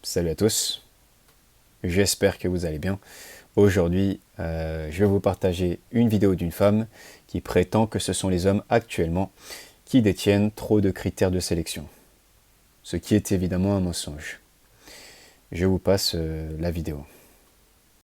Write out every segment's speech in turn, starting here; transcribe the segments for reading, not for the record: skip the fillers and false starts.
Salut à tous, j'espère que vous allez bien. Aujourd'hui, je vais vous partager une vidéo d'une femme qui prétend que ce sont les hommes actuellement qui détiennent trop de critères de sélection. Ce qui est évidemment un mensonge. Je vous passe la vidéo.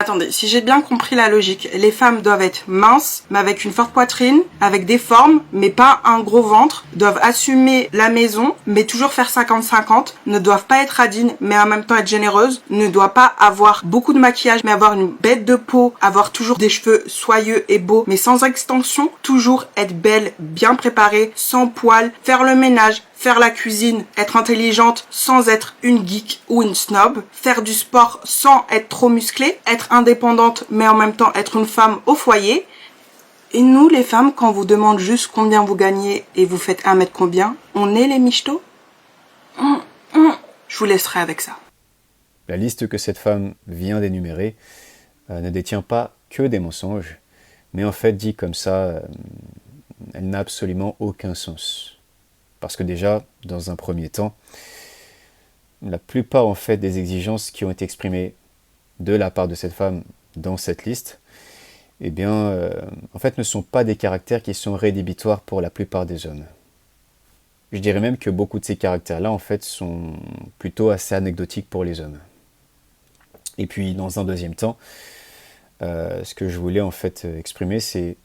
Attendez, si j'ai bien compris la logique, les femmes doivent être minces, mais avec une forte poitrine, avec des formes, mais pas un gros ventre, doivent assumer la maison, mais toujours faire 50-50, ne doivent pas être radines, mais en même temps être généreuses, ne doivent pas avoir beaucoup de maquillage, mais avoir une bête de peau, avoir toujours des cheveux soyeux et beaux, mais sans extension, toujours être belle, bien préparée, sans poils, faire le ménage, faire la cuisine, être intelligente sans être une geek ou une snob, faire du sport sans être trop musclée, être indépendante mais en même temps être une femme au foyer. Et nous les femmes, quand on vous demande juste combien vous gagnez et vous faites 1 mètre combien, on est les michetots. Je vous laisserai avec ça. La liste que cette femme vient d'énumérer ne détient pas que des mensonges, mais en fait dit comme ça, elle n'a absolument aucun sens. Parce que déjà, dans un premier temps, la plupart en fait des exigences qui ont été exprimées de la part de cette femme dans cette liste, eh bien, en fait, ne sont pas des caractères qui sont rédhibitoires pour la plupart des hommes. Je dirais même que beaucoup de ces caractères-là, en fait, sont plutôt assez anecdotiques pour les hommes. Et puis, dans un deuxième temps, ce que je voulais en fait exprimer, c'est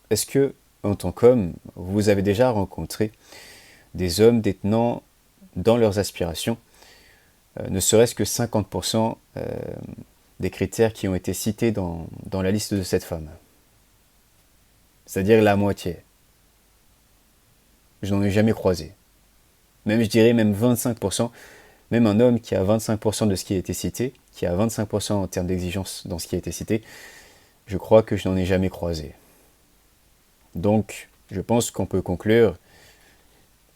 est-ce que, en tant qu'homme, vous avez déjà rencontré des hommes détenant dans leurs aspirations ne serait-ce que 50% des critères qui ont été cités dans la liste de cette femme. C'est-à-dire la moitié. Je n'en ai jamais croisé. Même, je dirais, même 25%. Même un homme qui a 25% de ce qui a été cité, qui a 25% en termes d'exigence dans ce qui a été cité, je crois que je n'en ai jamais croisé. Donc, je pense qu'on peut conclure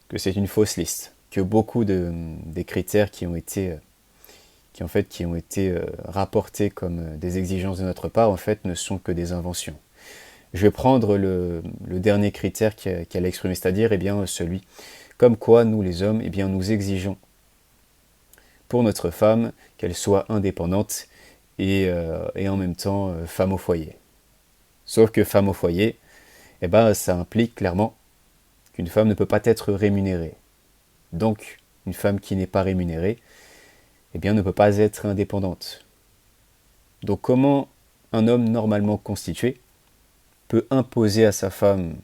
que c'est une fausse liste, que beaucoup des critères qui ont été rapportés comme des exigences de notre part, en fait, ne sont que des inventions. Je vais prendre le dernier critère qu'elle a exprimé, c'est-à-dire celui comme quoi nous les hommes, nous exigeons pour notre femme qu'elle soit indépendante et en même temps femme au foyer. Sauf que femme au foyer, ça implique clairement qu'une femme ne peut pas être rémunérée. Donc, une femme qui n'est pas rémunérée, ne peut pas être indépendante. Donc comment un homme normalement constitué peut imposer à sa femme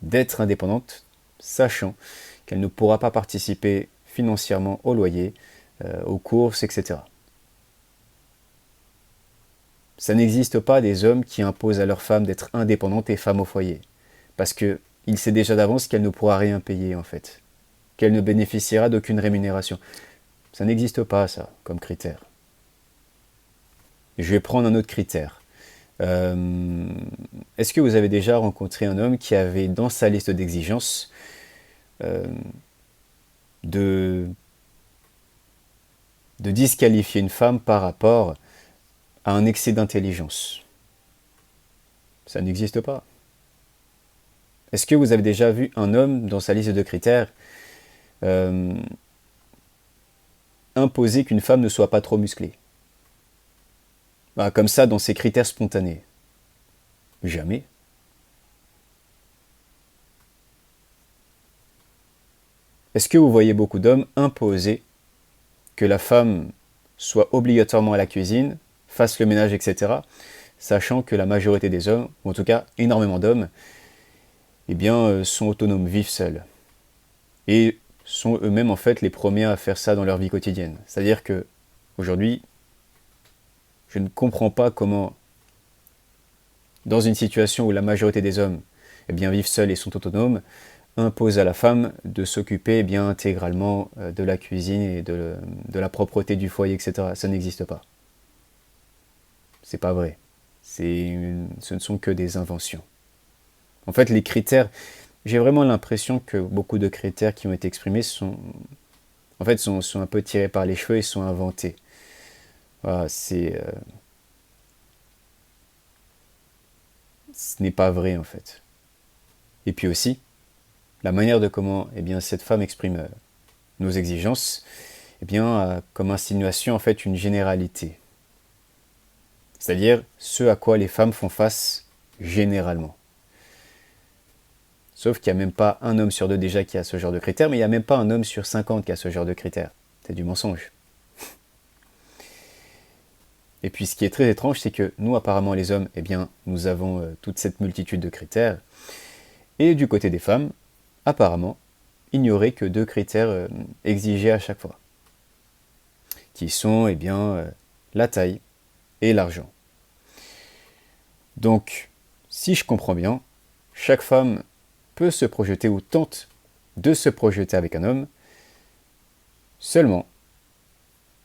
d'être indépendante, sachant qu'elle ne pourra pas participer financièrement au loyer, aux courses, etc. Ça n'existe pas des hommes qui imposent à leur femme d'être indépendante et femme au foyer. Parce qu'il sait déjà d'avance qu'elle ne pourra rien payer en fait. Qu'elle ne bénéficiera d'aucune rémunération. Ça n'existe pas ça comme critère. Je vais prendre un autre critère. Est-ce que vous avez déjà rencontré un homme qui avait dans sa liste d'exigences de disqualifier une femme par rapport à un excès d'intelligence? Ça n'existe pas. Est-ce que vous avez déjà vu un homme dans sa liste de critères imposer qu'une femme ne soit pas trop musclée? Comme ça, dans ses critères spontanés. Jamais. Est-ce que vous voyez beaucoup d'hommes imposer que la femme soit obligatoirement à la cuisine, fasse le ménage, etc., sachant que la majorité des hommes, ou en tout cas énormément d'hommes, sont autonomes, vivent seuls. Et sont eux-mêmes en fait les premiers à faire ça dans leur vie quotidienne. C'est-à-dire que aujourd'hui, je ne comprends pas comment, dans une situation où la majorité des hommes vivent seuls et sont autonomes, impose à la femme de s'occuper intégralement de la cuisine et de la propreté du foyer, etc. Ça n'existe pas. C'est pas vrai. Ce ne sont que des inventions. En fait, les critères, j'ai vraiment l'impression que beaucoup de critères qui ont été exprimés sont un peu tirés par les cheveux et sont inventés. Voilà, ce n'est pas vrai en fait. Et puis aussi, la manière de comment cette femme exprime nos exigences, eh bien, a comme insinuation en fait une généralité. C'est-à-dire ce à quoi les femmes font face généralement. Sauf qu'il n'y a même pas un homme sur deux déjà qui a ce genre de critères, mais il n'y a même pas un homme sur 50 qui a ce genre de critères. C'est du mensonge. Et puis ce qui est très étrange, c'est que nous apparemment les hommes, eh bien, nous avons toute cette multitude de critères. Et du côté des femmes, apparemment, il n'y aurait que 2 critères exigés à chaque fois. Qui sont, eh bien, la taille et l'argent. Donc, si je comprends bien, chaque femme peut se projeter ou tente de se projeter avec un homme seulement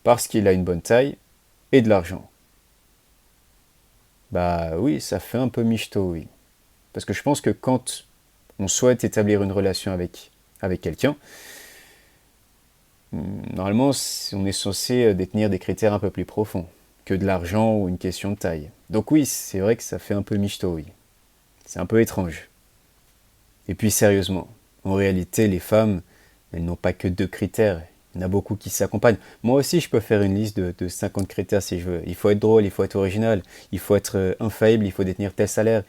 parce qu'il a une bonne taille et de l'argent. Bah oui, ça fait un peu michto, oui. Parce que je pense que quand on souhaite établir une relation avec quelqu'un, normalement, on est censé détenir des critères un peu plus profonds que de l'argent ou une question de taille. Donc oui, c'est vrai que ça fait un peu michto, oui. C'est un peu étrange. Et puis sérieusement, en réalité, les femmes, elles n'ont pas que 2 critères. Il y en a beaucoup qui s'accompagnent. Moi aussi, je peux faire une liste de 50 critères si je veux. Il faut être drôle, il faut être original, il faut être infaillible, il faut détenir tel salaire,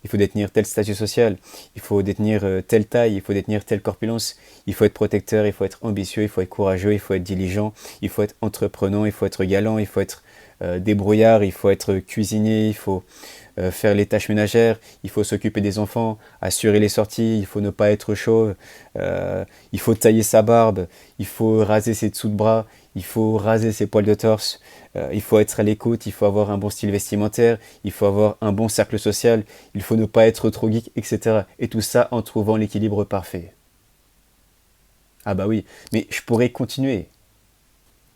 il faut détenir tel statut social, il faut détenir telle taille, il faut détenir telle corpulence, il faut être protecteur, il faut être ambitieux, il faut être courageux, il faut être diligent, il faut être entreprenant, il faut être galant, il faut être débrouillard, il faut être cuisinier, il faut faire les tâches ménagères, il faut s'occuper des enfants, assurer les sorties, il faut ne pas être chauve, il faut tailler sa barbe, il faut raser ses dessous de bras, il faut raser ses poils de torse, il faut être à l'écoute, il faut avoir un bon style vestimentaire, il faut avoir un bon cercle social, il faut ne pas être trop geek, etc. Et tout ça en trouvant l'équilibre parfait. Ah bah oui, mais je pourrais continuer.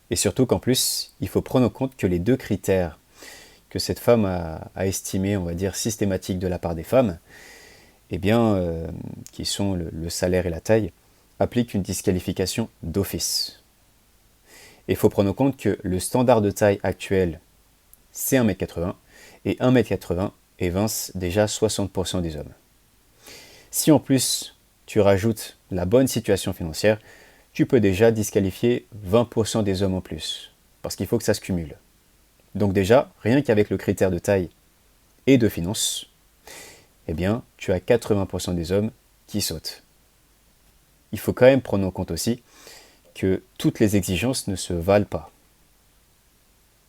Et surtout qu'en plus, il faut prendre en compte que les 2 critères que cette femme a estimé, on va dire, systématique de la part des femmes, eh bien, qui sont le salaire et la taille, appliquent une disqualification d'office. Et il faut prendre en compte que le standard de taille actuel, c'est 1m80, et 1m80 évince déjà 60% des hommes. Si en plus, tu rajoutes la bonne situation financière, tu peux déjà disqualifier 20% des hommes en plus, parce qu'il faut que ça se cumule. Donc déjà, rien qu'avec le critère de taille et de finance, eh bien, tu as 80% des hommes qui sautent. Il faut quand même prendre en compte aussi que toutes les exigences ne se valent pas.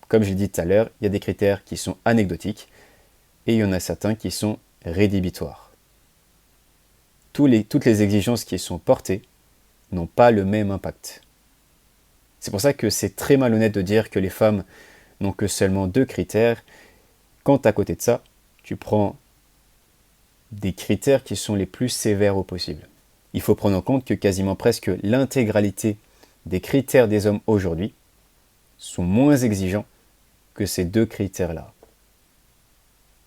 Comme j'ai dit tout à l'heure, il y a des critères qui sont anecdotiques et il y en a certains qui sont rédhibitoires. Toutes les exigences qui sont portées n'ont pas le même impact. C'est pour ça que c'est très malhonnête de dire que les femmes n'ont que seulement 2 critères, quand à côté de ça, tu prends des critères qui sont les plus sévères au possible. Il faut prendre en compte que quasiment presque l'intégralité des critères des hommes aujourd'hui sont moins exigeants que ces 2 critères-là.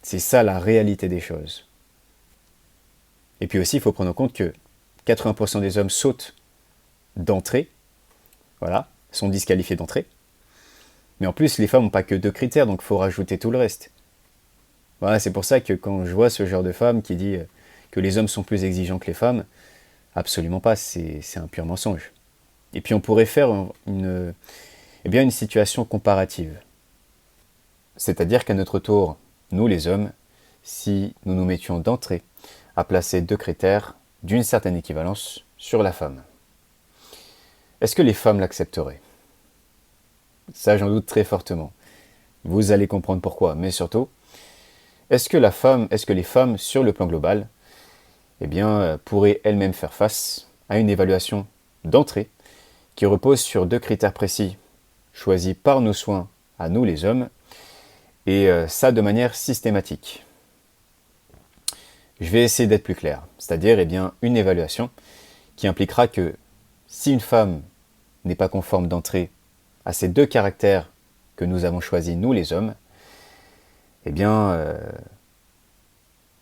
C'est ça la réalité des choses. Et puis aussi, il faut prendre en compte que 80% des hommes sautent d'entrée, voilà, sont disqualifiés d'entrée. Mais en plus, les femmes n'ont pas que 2 critères, donc il faut rajouter tout le reste. Voilà, c'est pour ça que quand je vois ce genre de femme qui dit que les hommes sont plus exigeants que les femmes, absolument pas, c'est un pur mensonge. Et puis on pourrait faire une situation comparative. C'est-à-dire qu'à notre tour, nous les hommes, si nous nous mettions d'entrée à placer 2 critères d'une certaine équivalence sur la femme, est-ce que les femmes l'accepteraient ? Ça, j'en doute très fortement. Vous allez comprendre pourquoi, mais surtout, est-ce que les femmes, sur le plan global, eh bien, pourraient elles-mêmes faire face à une évaluation d'entrée qui repose sur 2 critères précis, choisis par nos soins à nous les hommes, et ça de manière systématique. Je vais essayer d'être plus clair, c'est-à-dire une évaluation qui impliquera que si une femme n'est pas conforme d'entrée à ces 2 caractères que nous avons choisis, nous les hommes,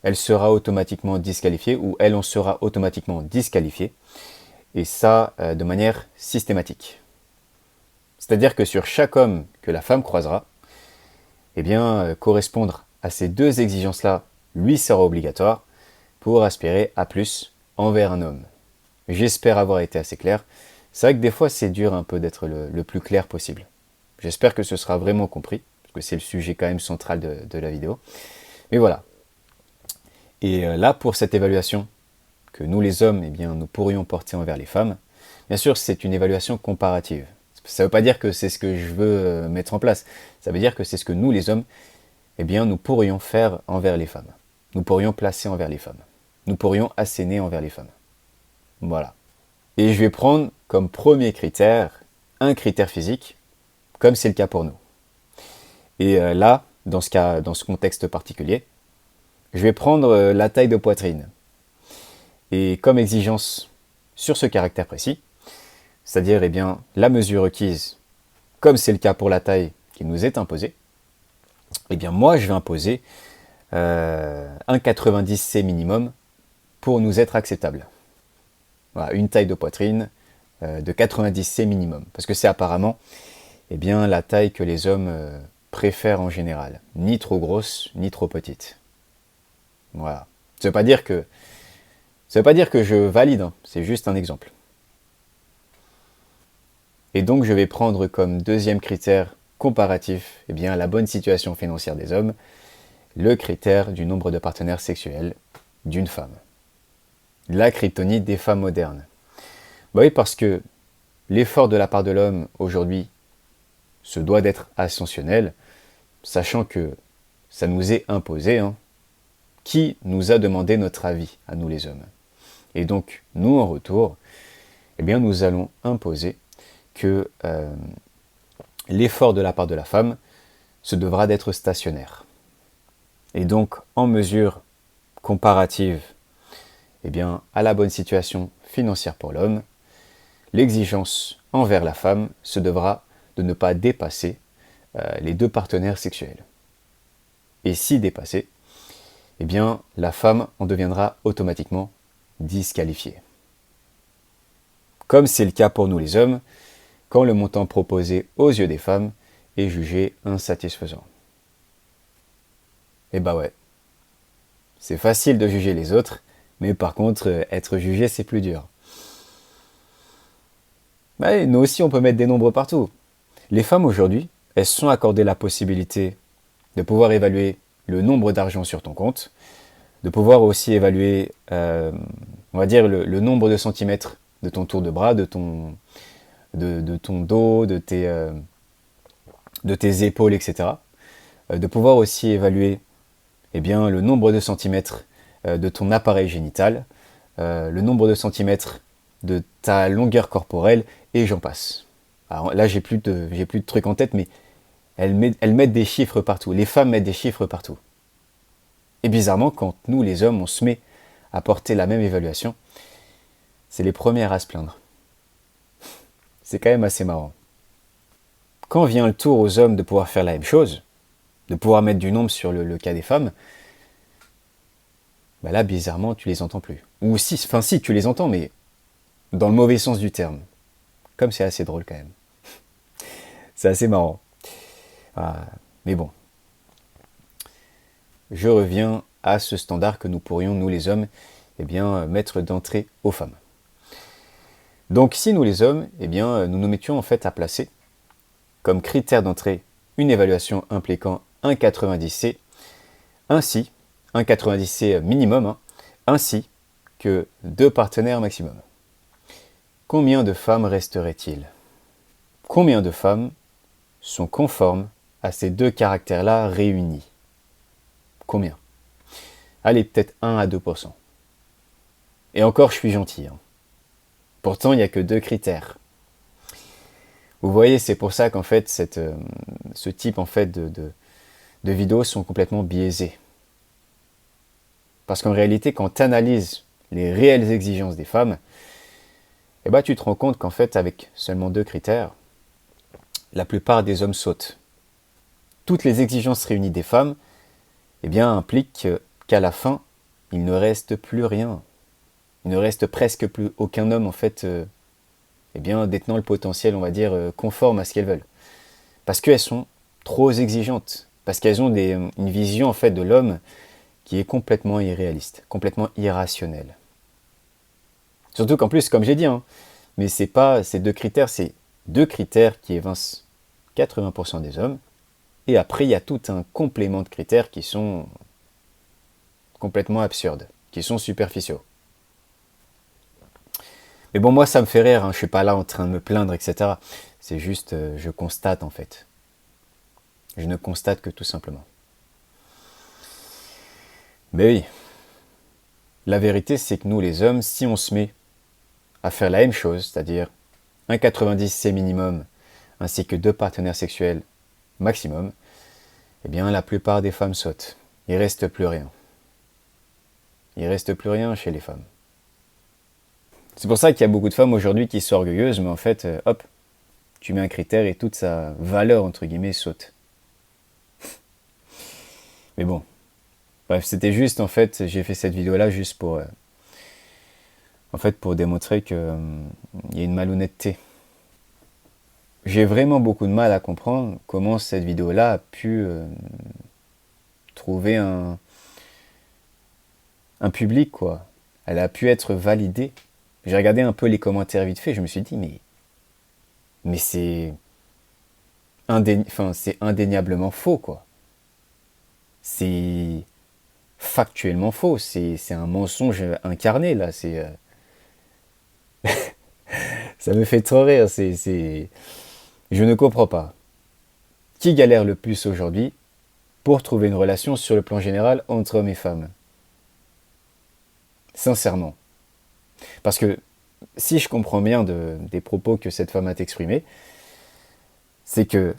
elle sera automatiquement disqualifiée ou elle en sera automatiquement disqualifiée, et ça de manière systématique. C'est-à-dire que sur chaque homme que la femme croisera, correspondre à ces 2 exigences-là lui sera obligatoire pour aspirer à plus envers un homme. J'espère avoir été assez clair. C'est vrai que des fois, c'est dur un peu d'être le plus clair possible. J'espère que ce sera vraiment compris, parce que c'est le sujet quand même central de la vidéo. Mais voilà. Et là, pour cette évaluation que nous les hommes, eh bien, nous pourrions porter envers les femmes, bien sûr, c'est une évaluation comparative. Ça ne veut pas dire que c'est ce que je veux mettre en place. Ça veut dire que c'est ce que nous les hommes, eh bien, nous pourrions faire envers les femmes. Nous pourrions placer envers les femmes. Nous pourrions asséner envers les femmes. Voilà. Et je vais prendre comme premier critère un critère physique, comme c'est le cas pour nous. Et là, dans ce contexte particulier, je vais prendre la taille de poitrine. Et comme exigence sur ce caractère précis, c'est-à-dire eh bien, la mesure requise, comme c'est le cas pour la taille qui nous est imposée, eh bien moi je vais imposer un 90C minimum pour nous être acceptable. Voilà, une taille de poitrine de 90C minimum. Parce que c'est apparemment eh bien, la taille que les hommes préfèrent en général. Ni trop grosse, ni trop petite. Voilà. Ça ne veut pas dire que je valide, hein, c'est juste un exemple. Et donc je vais prendre comme deuxième critère comparatif eh bien, la bonne situation financière des hommes, le critère du nombre de partenaires sexuels d'une femme. La kryptonite des femmes modernes. Bah oui, parce que l'effort de la part de l'homme aujourd'hui se doit d'être ascensionnel, sachant que ça nous est imposé, hein, qui nous a demandé notre avis, à nous les hommes. Et donc, nous en retour, eh bien, nous allons imposer que l'effort de la part de la femme se devra d'être stationnaire. Et donc, en mesure comparative eh bien, à la bonne situation financière pour l'homme, l'exigence envers la femme se devra de ne pas dépasser les deux partenaires sexuels. Et si dépassée, eh bien, la femme en deviendra automatiquement disqualifiée. Comme c'est le cas pour nous les hommes, quand le montant proposé aux yeux des femmes est jugé insatisfaisant. Et bah ouais, c'est facile de juger les autres, mais par contre, être jugé, c'est plus dur. Ouais, nous aussi, on peut mettre des nombres partout. Les femmes aujourd'hui, elles se sont accordées la possibilité de pouvoir évaluer le nombre d'argent sur ton compte, de pouvoir aussi évaluer, on va dire, le nombre de centimètres de ton tour de bras, de ton dos, de tes épaules, etc. De pouvoir aussi évaluer eh bien, le nombre de centimètres de ton appareil génital, le nombre de centimètres de ta longueur corporelle, et j'en passe. Alors là, j'ai plus de trucs en tête, mais elles mettent des chiffres partout. Les femmes mettent des chiffres partout. Et bizarrement, quand nous, les hommes, on se met à porter la même évaluation, c'est les premières à se plaindre. C'est quand même assez marrant. Quand vient le tour aux hommes de pouvoir faire la même chose, de pouvoir mettre du nombre sur le cas des femmes, bah là, bizarrement, tu les entends plus. Ou si, tu les entends, mais dans le mauvais sens du terme. Comme c'est assez drôle quand même. C'est assez marrant. Mais bon. Je reviens à ce standard que nous pourrions, nous les hommes, eh bien, mettre d'entrée aux femmes. Donc si nous les hommes, eh bien, nous nous mettions en fait à placer comme critère d'entrée une évaluation impliquant un 90C, ainsi, un 90C minimum, hein, ainsi que 2 partenaires maximum. Combien de femmes resteraient-il? Combien de femmes sont conformes à ces 2 caractères-là réunis? Combien? Allez, peut-être 1 à 2%. Et encore, je suis gentil. Hein. Pourtant, il n'y a que 2 critères. Vous voyez, c'est pour ça qu'en fait, ce type en fait, de vidéos sont complètement biaisées. Parce qu'en réalité, quand tu analyses les réelles exigences des femmes, eh ben, tu te rends compte qu'en fait, avec seulement 2 critères, la plupart des hommes sautent. Toutes les exigences réunies des femmes eh bien, impliquent qu'à la fin, il ne reste plus rien. Il ne reste presque plus aucun homme, en fait, eh bien, détenant le potentiel, on va dire, conforme à ce qu'elles veulent. Parce qu'elles sont trop exigeantes. Parce qu'elles ont une vision, en fait, de l'homme qui est complètement irréaliste, complètement irrationnelle. Surtout qu'en plus, comme j'ai dit, hein, Mais c'est pas ces deux critères, c'est deux critères qui évincent 80% des hommes. Et après, il y a tout un complément de critères qui sont complètement absurdes, qui sont superficiaux. Mais bon, moi, ça me fait rire, hein. Je suis pas là en train de me plaindre, etc. C'est juste, je constate en fait. Je ne constate que tout simplement. Mais oui, la vérité, c'est que nous, les hommes, si on se met à faire la même chose, c'est-à-dire un 90 c'est minimum, ainsi que 2 partenaires sexuels maximum, eh bien, la plupart des femmes sautent. Il reste plus rien. Il reste plus rien chez les femmes. C'est pour ça qu'il y a beaucoup de femmes aujourd'hui qui sont orgueilleuses, mais en fait, hop, tu mets un critère et toute sa valeur, entre guillemets, saute. Mais bon, bref, c'était juste, en fait, j'ai fait cette vidéo-là juste pour, en fait, pour démontrer qu'il y a une malhonnêteté. J'ai vraiment beaucoup de mal à comprendre comment cette vidéo-là a pu trouver un public, quoi. Elle a pu être validée. J'ai regardé un peu les commentaires vite fait, je me suis dit, mais c'est c'est indéniablement faux, quoi. C'est factuellement faux, c'est un mensonge incarné, là. Ça me fait trop rire, je ne comprends pas. Qui galère le plus aujourd'hui pour trouver une relation sur le plan général entre hommes et femmes? Sincèrement. Parce que si je comprends bien des propos que cette femme a exprimés, c'est que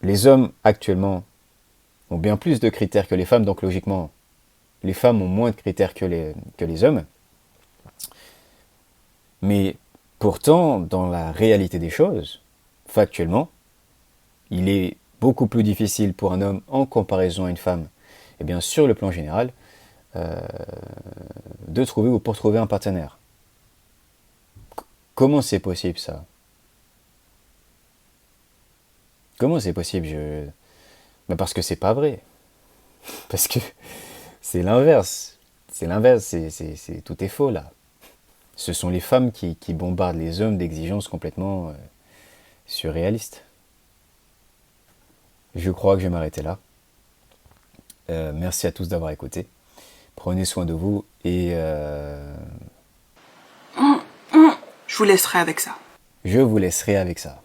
les hommes actuellement ont bien plus de critères que les femmes, donc logiquement, les femmes ont moins de critères que les hommes. Mais pourtant, dans la réalité des choses, factuellement, il est beaucoup plus difficile pour un homme en comparaison à une femme, et bien sur le plan général, de trouver ou pour trouver un partenaire. Comment c'est possible ça? Comment c'est possible? Ben parce que c'est pas vrai. Parce que c'est l'inverse. C'est l'inverse, tout est faux là. Ce sont les femmes qui bombardent les hommes d'exigences complètement surréalistes. Je crois que je vais m'arrêter là. Merci à tous d'avoir écouté. Prenez soin de vous et Je vous laisserai avec ça. je vous laisserai avec ça.